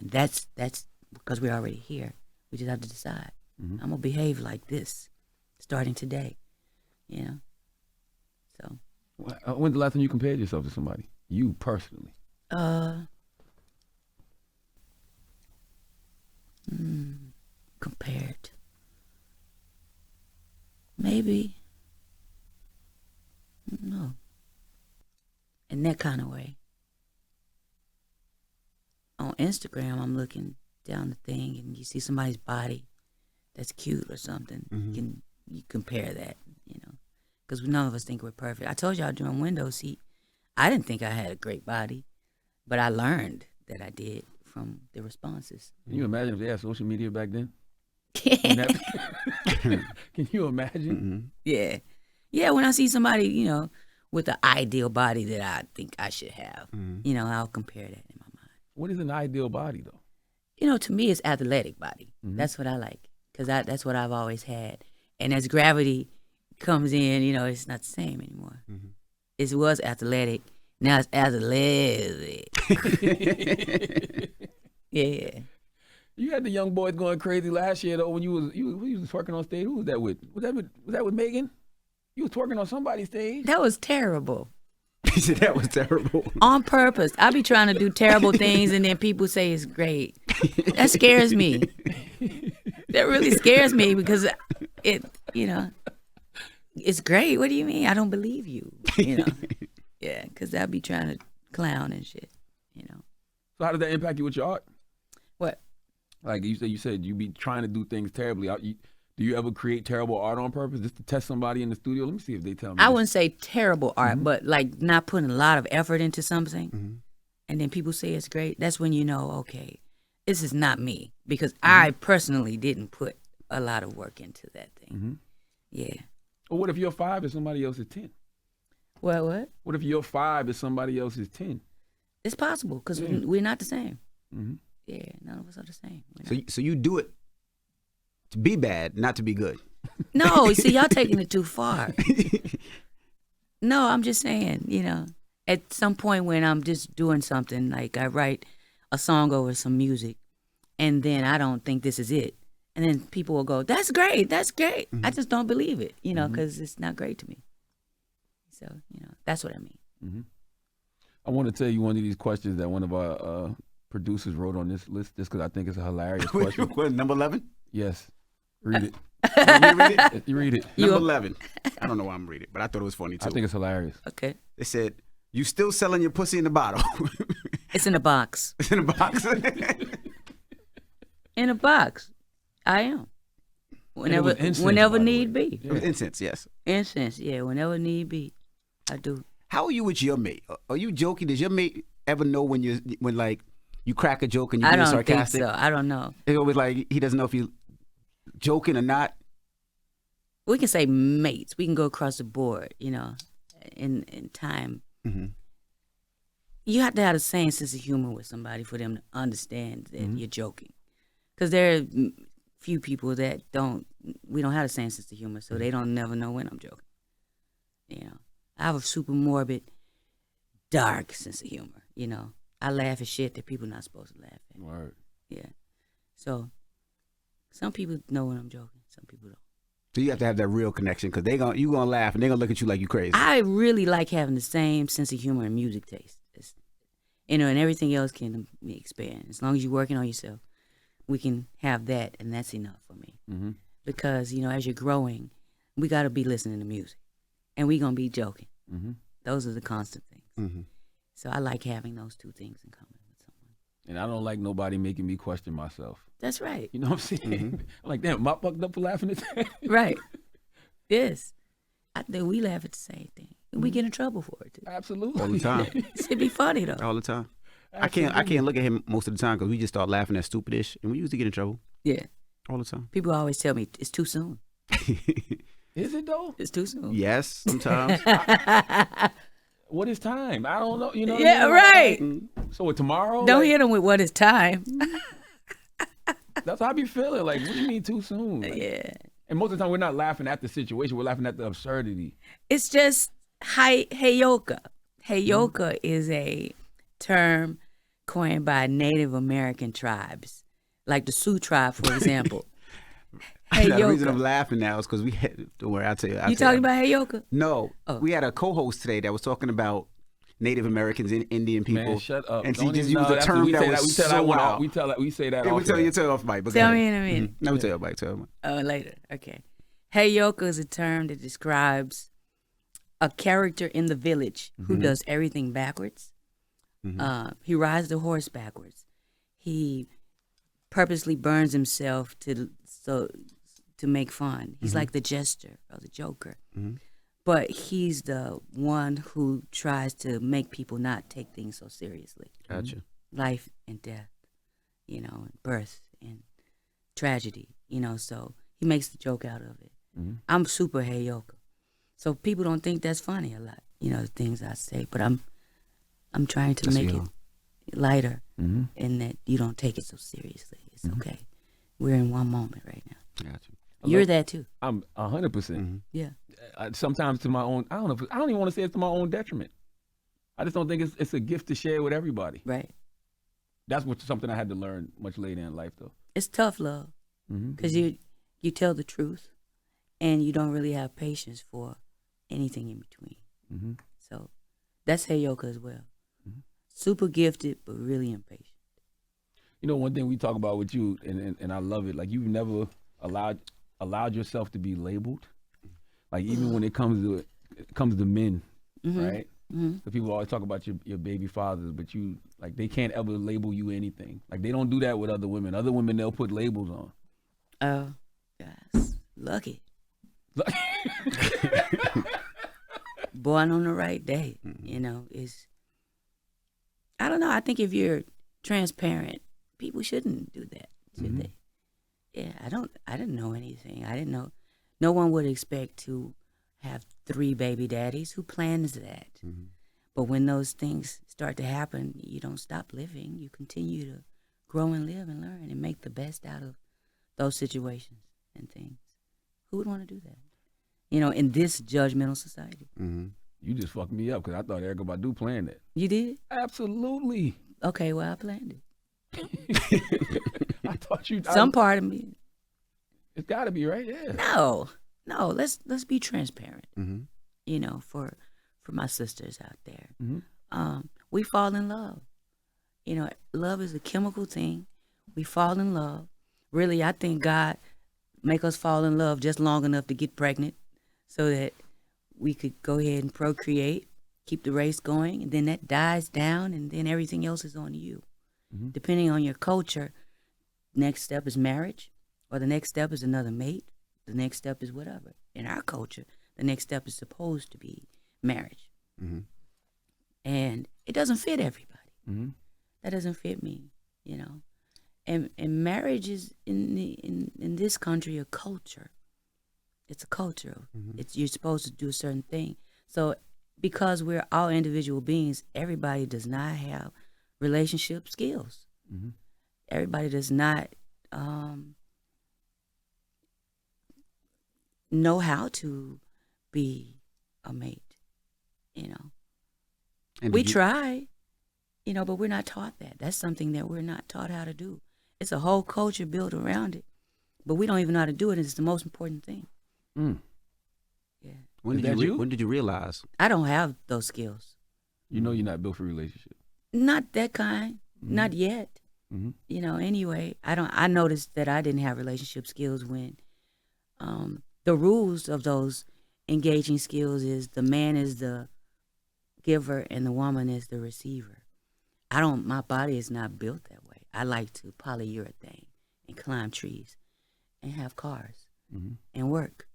that's because we're already here. We just have to decide. I'm gonna behave like this, starting today, So. When's the last time you compared yourself to somebody? You personally? Compared. Maybe. No. In that kind of way. On Instagram, I'm looking down the thing and you see somebody's body that's cute or something. You compare that, because none of us think we're perfect. I told y'all during window seat, I didn't think I had a great body, but I learned that I did from the responses. Can you imagine if they had social media back then? Can you imagine? Yeah. Yeah, when I see somebody, with an ideal body that I think I should have, I'll compare that in my mind. What is an ideal body, though? To me, it's athletic body. That's what I like, because that's what I've always had. And as gravity comes in, it's not the same anymore. It was athletic. Now it's athletic. Yeah. You had the young boys going crazy last year, though, when you was twerking on stage. Who was that with? Was that with Megan? You was twerking on somebody's stage. That was terrible. He said that was terrible. On purpose. I be trying to do terrible things and then people say it's great. That scares me. That really scares me because it's great. What do you mean? I don't believe you. Yeah, because I be trying to clown and shit. So how did that impact you with your art? What? Like you said you be trying to do things terribly. Do you ever create terrible art on purpose just to test somebody in the studio? Let me see if they tell me. I wouldn't say terrible art, but like not putting a lot of effort into something, and then people say it's great. That's when you know, okay, this is not me, because I personally didn't put a lot of work into that thing. Yeah. Well, what if your 5 is somebody else's 10? What? What if your 5 is somebody else's 10? It's possible, because we're not the same. Yeah, none of us are the same. So you do it to be bad, not to be good. No, see, y'all taking it too far. No, I'm just saying, at some point when I'm just doing something, like I write a song over some music, and then I don't think this is it. And then people will go, that's great, that's great. I just don't believe it, because it's not great to me. So, that's what I mean. I want to tell you one of these questions that one of our producers wrote on this list, just because I think it's a hilarious question. What, number 11? Yes. Read it. You read it. Number 11. I don't know why I'm reading it, but I thought it was funny, too. I think it's hilarious. Okay. They said, you still selling your pussy in the bottle? It's in a box. It's in a box? In a box. I am. Whenever incense, need be. It was incense, yes. Incense, yeah. Whenever need be, I do. How are you with your mate? Are you joking? Does your mate ever know when you crack a joke and you're being sarcastic? I don't think so. I don't know. It's always like he doesn't know if you're joking or not. We can say mates. We can go across the board, in time. You have to have the same sense of humor with somebody for them to understand that you're joking. Because there are few people that we don't have the same sense of humor, so they don't never know when I'm joking. You know, I have a super morbid, dark sense of humor. You know, I laugh at shit that people not supposed to laugh at. Word. Yeah. So some people know when I'm joking, some people don't. So you have to have that real connection because you gonna laugh and they're gonna look at you like you crazy. I really like having the same sense of humor and music taste. You know, and everything else can expand. As long as you're working on yourself, we can have that, and that's enough for me. Mm-hmm. Because, you know, as you're growing, we got to be listening to music. And we're going to be joking. Mm-hmm. Those are the constant things. Mm-hmm. So I like having those two things in common with someone. And I don't like nobody making me question myself. That's right. You know what I'm saying? Mm-hmm. I'm like, damn, am I fucked up for laughing at that? Right. Yes. I think we laugh at the same thing. And we get in trouble for it, too. Absolutely. All the time. It should be funny, though. All the time. I can't look at him most of the time because we just start laughing at stupidish and we usually get in trouble. Yeah. All the time. People always tell me it's too soon. Is it though? It's too soon. Yes, sometimes. What is time? I don't know. You know? Yeah, what I right. mean? So what, tomorrow? Don't Like, hit them with what is time. that's how I be feeling. Like, what do you mean too soon? Like, Yeah. And most of the time, we're not laughing at the situation. We're laughing at the absurdity. It's just heyoka. Heyoka is a term coined by Native American tribes, like the Sioux tribe, for example. The reason I'm Heyoka. laughing now is because we had, don't worry, I'll tell you. You talking about heyoka? No. Oh. We had a co-host today that was talking about Native Americans and Indian people. Man, shut up. And she Don't just even- used no, a that's- term we that say was we tell so that one wild. off. We say that Yeah, off. we tell air. you tell off mic. But Tell go me ahead. in a minute. No, we tell you mic. Oh, later. Okay. Heyoka is a term that describes a character in the village who does everything backwards. He rides the horse backwards. He purposely burns himself to make fun. He's like the jester or the joker. But he's the one who tries to make people not take things so seriously. Gotcha. Life and death, you know, and birth and tragedy, you know, so he makes the joke out of it. I'm super heyoka. So people don't think that's funny a lot, you know, the things I say, but I'm trying to make it lighter and that you don't take it so seriously. It's okay. We're in one moment right now. Gotcha. You're that too. I'm 100%. Yeah. Sometimes to my own, I don't even want to say it's to my own detriment. I just don't think it's a gift to share with everybody. Right. That's something I had to learn much later in life, though. It's tough love because you tell the truth and you don't really have patience for anything in between. So that's heyoka as well. Super gifted, but really impatient. You know, one thing we talk about with you, and I love it, like you've never allowed yourself to be labeled. Like even when it comes to men, right? So people always talk about your baby fathers, but you like they can't ever label you anything. Like they don't do that with other women. Other women they'll put labels on. Oh, yes. Lucky. Born on the right day, you know, I don't know. I think if you're transparent, people shouldn't do that, should they? Yeah, I didn't know anything. I didn't know. No one would expect to have 3 baby daddies. Who plans that? But when those things start to happen, you don't stop living. You continue to grow and live and learn and make the best out of those situations and things. Who would want to do that? You know, in this judgmental society. You just fucked me up because I thought Erykah Badu planned it. You did? Absolutely. Okay, well, I planned it. I thought you. Some part of me. It's got to be right. Yeah. No. Let's be transparent. You know, for my sisters out there, we fall in love. You know, love is a chemical thing. We fall in love. Really, I think God make us fall in love just long enough to get pregnant, so that we could go ahead and procreate, keep the race going, and then that dies down, and then everything else is on you. Depending on your culture, next step is marriage, or the next step is another mate. The next step is whatever. In our culture, the next step is supposed to be marriage. And it doesn't fit everybody. That doesn't fit me, you know. And marriage is in this country a culture. It's a culture. You're supposed to do a certain thing. So because we're all individual beings, everybody does not have relationship skills. Everybody does not know how to be a mate. And We did you- try, but we're not taught that. That's something that we're not taught how to do. It's a whole culture built around it, but we don't even know how to do it. It's the most important thing. Mm. Yeah. When Is did that you? When did you realize? I don't have those skills. You know you're not built for relationships. Not that kind. Mm-hmm. Not yet. Mm-hmm. Anyway, I noticed that I didn't have relationship skills when the rules of those engaging skills is the man is the giver and the woman is the receiver. My body is not built that way. I like to polyurethane and climb trees and have cars and work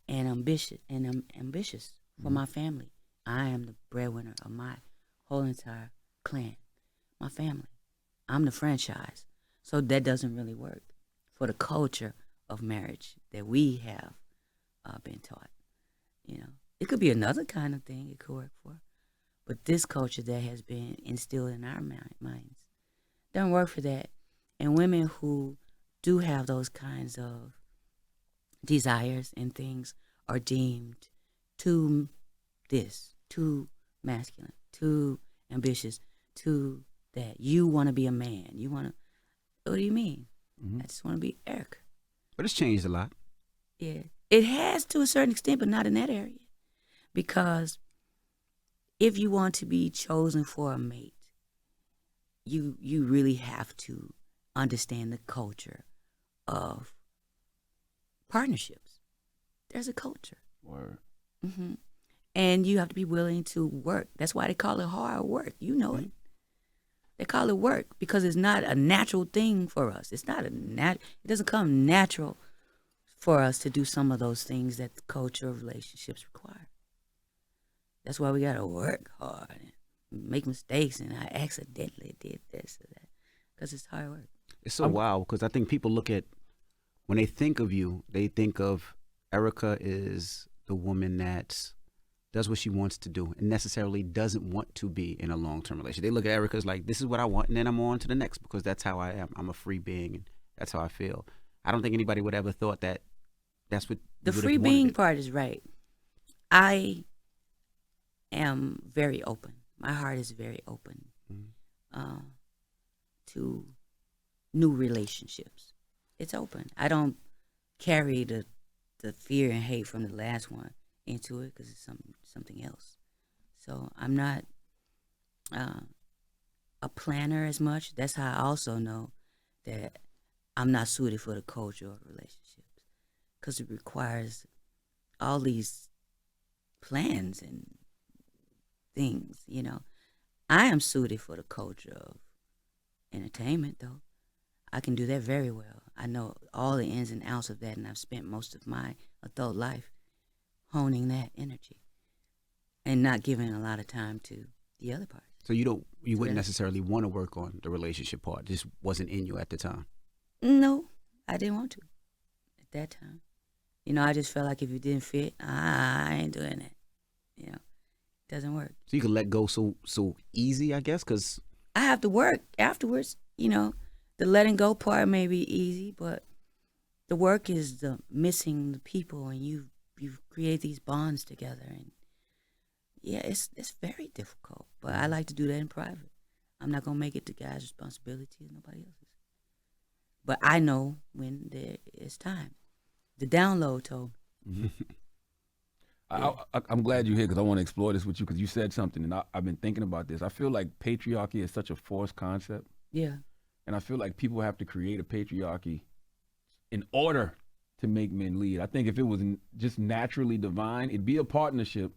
and I'm ambitious for my family. I am the breadwinner of my whole entire clan, my family. I'm the franchise. So that doesn't really work for the culture of marriage that we have been taught. It could be another kind of thing it could work for. But this culture that has been instilled in our minds doesn't work for that. And women who do have those kinds of desires and things are deemed too masculine, too ambitious, too that. You want to be a man. What do you mean? I just want to be Erykah. But it's changed a lot. Yeah. It has to a certain extent, but not in that area. Because if you want to be chosen for a mate, you really have to understand the culture of partnerships. There's a culture. Word. And you have to be willing to work. That's why they call it hard work. You know it. They call it work because it's not a natural thing for us. It's not it doesn't come natural for us to do some of those things that the culture of relationships require. That's why we gotta work hard and make mistakes, and I accidentally did this or that because it's hard work. It's so wild because I think people look at, when they think of you, they think of Erykah is the woman that does what she wants to do and necessarily doesn't want to be in a long-term relationship. They look at Erykah as like, this is what I want, and then I'm on to the next because that's how I am. I'm a free being, and that's how I feel. I don't think anybody would ever thought that that's what The you would've free wanted being it. part is right. I am very open. My heart is very open to new relationships. It's open. I don't carry the fear and hate from the last one into it because it's something else. So I'm not a planner as much. That's how I also know that I'm not suited for the culture of relationships because it requires all these plans and things, I am suited for the culture of entertainment, though. I can do that very well. I know all the ins and outs of that, and I've spent most of my adult life honing that energy and not giving a lot of time to the other part. So you wouldn't necessarily want to work on the relationship part. It just wasn't in you at the time. No, I didn't want to at that time. I just felt like if it didn't fit, I ain't doing that. It doesn't work. So you could let go so easy, I guess, because I have to work afterwards. The letting go part may be easy, but the work is the missing the people, and you create these bonds together, and it's very difficult. But I like to do that in private. I'm not gonna make it the guy's responsibility or nobody else's. But I know when there is time. The download told me. I'm glad you're here because I want to explore this with you because you said something, and I've been thinking about this. I feel like patriarchy is such a forced concept. Yeah. And I feel like people have to create a patriarchy in order to make men lead. I think if it was just naturally divine, it'd be a partnership.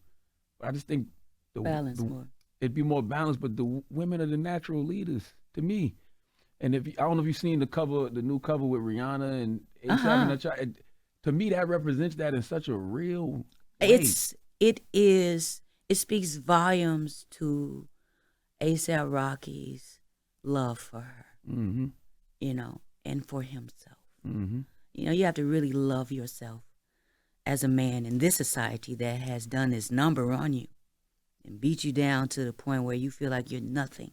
I just think Balance more. It'd be more balanced, but the women are the natural leaders to me. And I don't know if you've seen the new cover with Rihanna and A$AP and her child. To me, that represents that in such a real way. It speaks volumes to A$AP Rocky's love for her, and for himself. You have to really love yourself as a man in this society that has done its number on you and beat you down to the point where you feel like you're nothing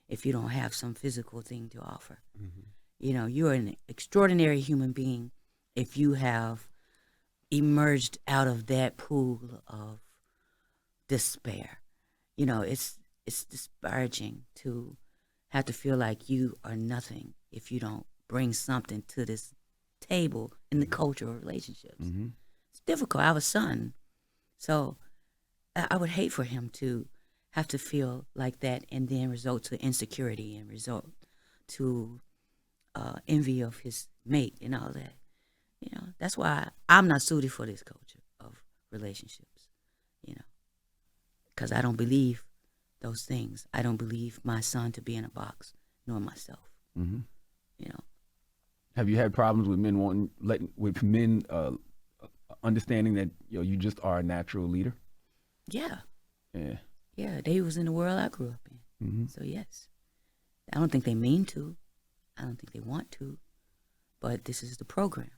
if you don't have some physical thing to offer. You're an extraordinary human being if you have emerged out of that pool of despair. You know, it's disparaging to have to feel like you are nothing if you don't bring something to this table in the culture of relationships. Mm-hmm. It's difficult. I have a son, so I would hate for him to have to feel like that and then result to insecurity and result to envy of his mate and all that. You know, that's why I'm not suited for this culture of relationships, you know, because I don't believe those things. I don't believe my son to be in a box, nor myself, Mm-hmm. you know. Have you had problems with men understanding that you just are a natural leader? Yeah. Yeah. Yeah, they was in the world I grew up in. Mm-hmm. So, yes. I don't think they mean to. I don't think they want to. But this is the program,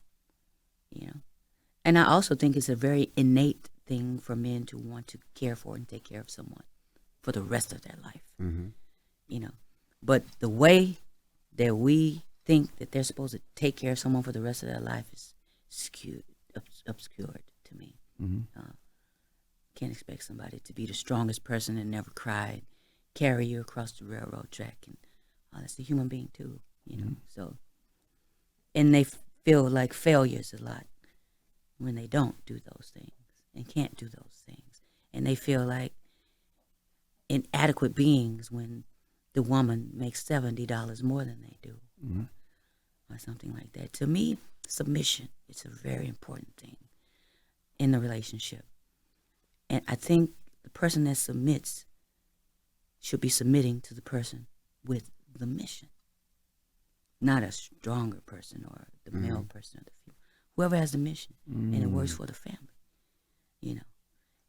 you know. And I also think it's a very innate thing for men to want to care for and take care of someone for the rest of their life, Mm-hmm. you know. But the way that we think that they're supposed to take care of someone for the rest of their life is skewed, obscured to me. Mm-hmm. Can't expect somebody to be the strongest person and never cry, carry you across the railroad track, and that's a human being too, you know. So, and they feel like failures a lot when they don't do those things and can't do those things, and they feel like inadequate beings when the woman makes $70 more than they do, Mm-hmm. or something like that. To me, submission is a very important thing in the relationship. And I think the person that submits should be submitting to the person with the mission, not a stronger person or the male person or the female. Whoever has the mission, and it works for the family, you know.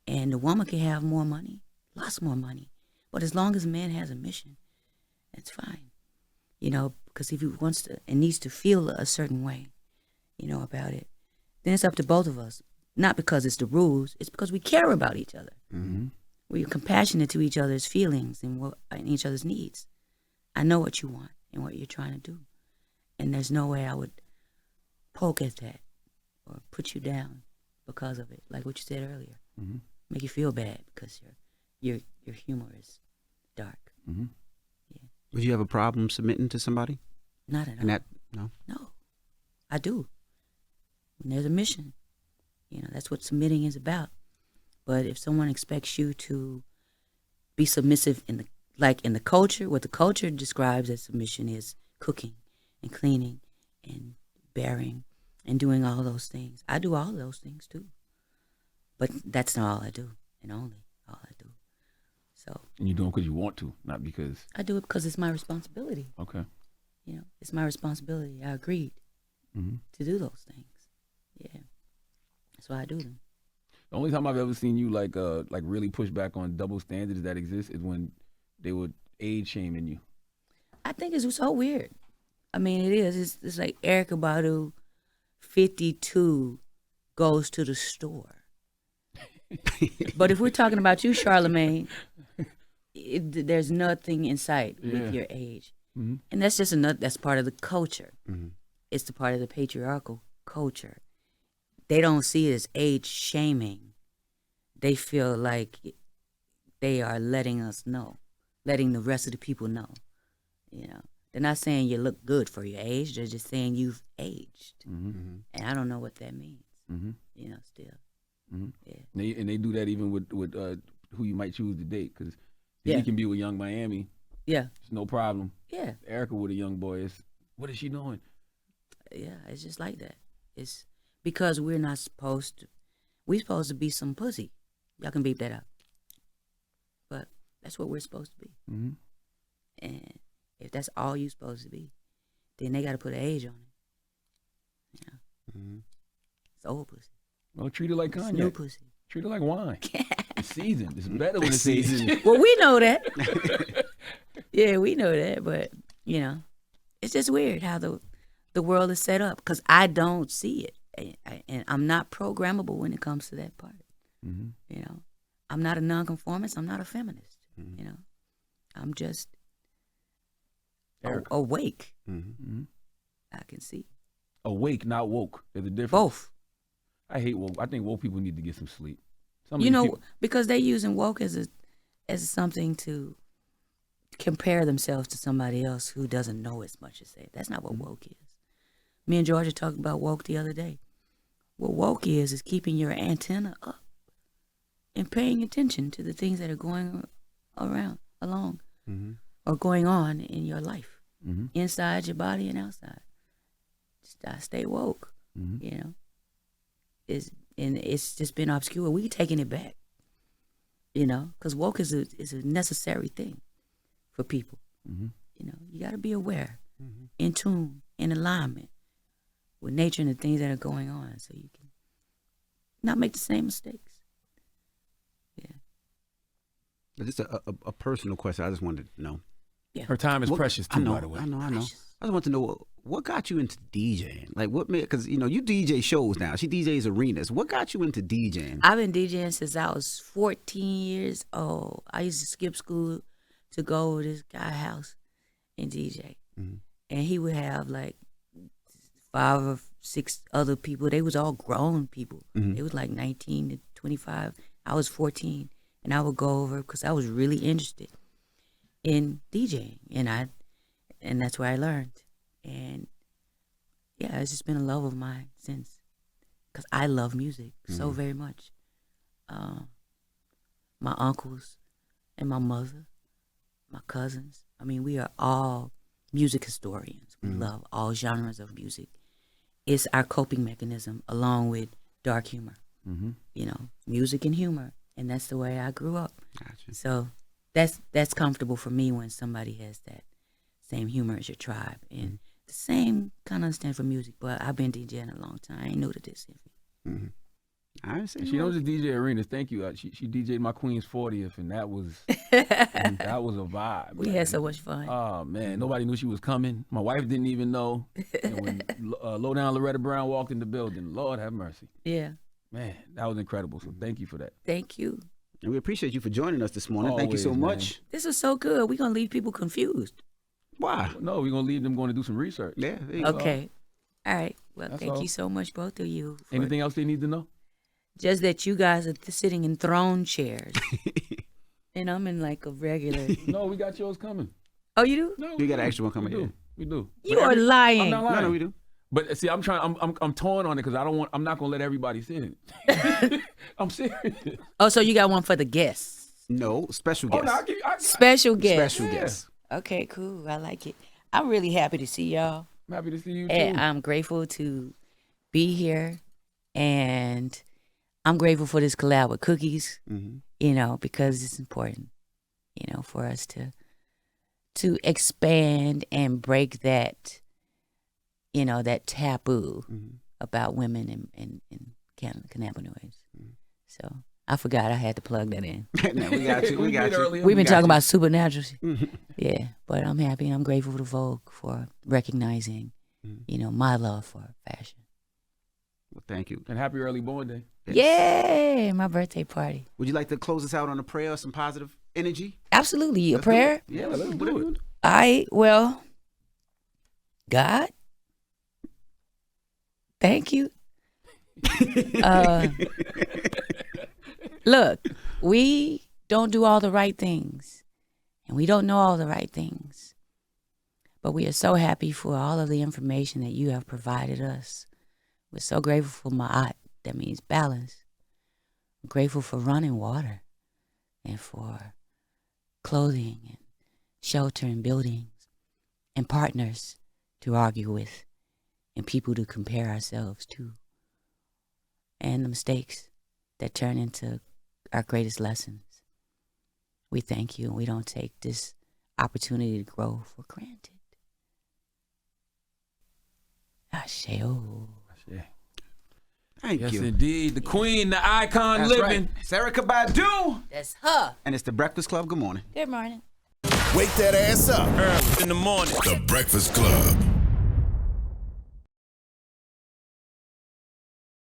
And the woman can have more money, lots more money, but as long as a man has a mission, it's fine, you know. Because if he wants to and needs to feel a certain way, you know, about it, then it's up to both of us. Not because it's the rules, it's because we care about each other. Mm-hmm. We're compassionate to each other's feelings and each other's needs. I know what you want and what you're trying to do. And there's no way I would poke at that or put you down because of it, like what you said earlier. Mm-hmm. Make you feel bad because your humor is dark. Mm-hmm. Would you have a problem submitting to somebody? Not at all. And that, no? No, I do. When there's a mission, you know, that's what submitting is about. But if someone expects you to be submissive in the culture, what the culture describes as submission is cooking and cleaning and bearing and doing all those things. I do all of those things too. But that's not all I do, and only all I do. So. And you do it because you want to, not because. I do it because it's my responsibility. Okay. You know, it's my responsibility. I agreed to do those things. Yeah. That's why I do them. The only time I've ever seen you like really push back on double standards that exist is when they would age shaming you. I think it's so weird. I mean, it is. It's like Erykah Badu, 52, goes to the store. But if we're talking about you, Charlamagne, there's nothing in sight with your age. Mm-hmm. And that's just that's part of the culture. Mm-hmm. It's the part of the patriarchal culture. They don't see it as age shaming. They feel like they are letting us know, letting the rest of the people know. You know, they're not saying you look good for your age. They're just saying you've aged. Mm-hmm. And I don't know what that means. Mm-hmm. You know, still. Mm-hmm. Yeah. And they do that even with who you might choose to date, because you can be with Young Miami. Yeah. It's no problem. Yeah. Erykah with a young boy is, what is she doing? Yeah, it's just like that. It's because we're not supposed to. We're supposed to be some pussy. Y'all can beep that out. But that's what we're supposed to be. Mm-hmm. And if that's all you're supposed to be, then they got to put an age on it. You know? Mm-hmm. It's old pussy. Well, treat it like It's cognac. new pussy. Treat it like wine. It's seasoned. It's better when it's seasoned. Well, we know that. Yeah, we know that. But, you know, it's just weird how the world is set up because I don't see it. And I'm not programmable when it comes to that part. Mm-hmm. You know, I'm not a nonconformist. I'm not a feminist. Mm-hmm. You know, I'm just awake. Mm-hmm. I can see. Awake, not woke. There's a difference. Both. I hate woke. I think woke people need to get some sleep. Because they're using woke as something to compare themselves to somebody else who doesn't know as much as they. That's not what woke is. Me and Georgia talked about woke the other day. What woke is keeping your antenna up and paying attention to the things that are going along, or going on in your life, inside your body and outside. Stay woke, it's just been obscure. We're taking it back, because woke is a necessary thing for people. You got to be aware, in tune, in alignment with nature and the things that are going on, so you can not make the same mistakes. Yeah. Just a personal question. I just wanted to know. Yeah. Her time is precious too, by the way. I know. I just want to know what got you into DJing. Like what made? Because you DJ shows now. She DJs arenas. What got you into DJing? I've been DJing since I was 14 years old. I used to skip school to go to this guy's house and DJ, and he would have like 5 or 6 other people. They was all grown people. They was like 19 to 25. I was 14, and I would go over because I was really interested in DJing, and that's where I learned. And yeah, it's just been a love of mine since, because I love music so very much. My uncles and my mother, my cousins, we are all music historians. We love all genres of music. It's our coping mechanism along with dark humor, music and humor. And that's the way I grew up. Gotcha. So that's comfortable for me when somebody has that same humor as your tribe. And the same kind of understand for music. But I've been DJing a long time. I ain't new to this. I see. She don't just DJ arenas. Thank you. She DJ'd my Queen's 40th, and that was a vibe. We had so much fun. Oh man, nobody knew she was coming. My wife didn't even know. And when Low Down Loretta Brown walked in the building, Lord have mercy. Yeah. Man, that was incredible. So thank you for that. Thank you. And we appreciate you for joining us this morning. Always, thank you so much. This is so good. We're gonna leave people confused. Why? No, we're gonna leave them going to do some research. Yeah. Okay. All right. Well, That's thank all. you so much, both of you. Anything else they need to know? Just that you guys are sitting in throne chairs, and I'm in like a regular. No, we got yours coming. Oh, you do? No, You got an extra one coming in. We do. You are lying. I'm not lying. No, we do. But see, I'm torn on it because I'm not gonna let everybody sit it. I'm serious. Oh, so you got one for the guests? No, special guest. Oh, no, Special guest. Special guest. Okay, cool. I like it. I'm really happy to see y'all. I'm happy to see you too. And I'm grateful to be here, and I'm grateful for this collab with Cookies. Because it's important, for us to expand and break that, that taboo about women and cannabinoids. So I forgot I had to plug that in. No, we got you. We got you. We've been talking about supernatural. Yeah, but I'm happy and I'm grateful to Vogue for recognizing, my love for fashion. Well, thank you. And happy early born day. Yes. Yay, my birthday party. Would you like to close us out on a prayer or some positive energy? Absolutely. A prayer? Yeah, let's do it. Well, God, thank you. Look, we don't do all the right things, and we don't know all the right things, but we are so happy for all of the information that you have provided us. We're so grateful for Ma'at, that means balance. I'm grateful for running water and for clothing and shelter and buildings and partners to argue with and people to compare ourselves to, and the mistakes that turn into our greatest lessons. We thank you, and we don't take this opportunity to grow for granted. Asheo. Thank Yes, you. indeed. The queen, the icon That's living. right. It's Erykah Badu. That's her. And it's the Breakfast Club. Good morning. Good morning. Wake that ass up. In the morning. The Breakfast Club.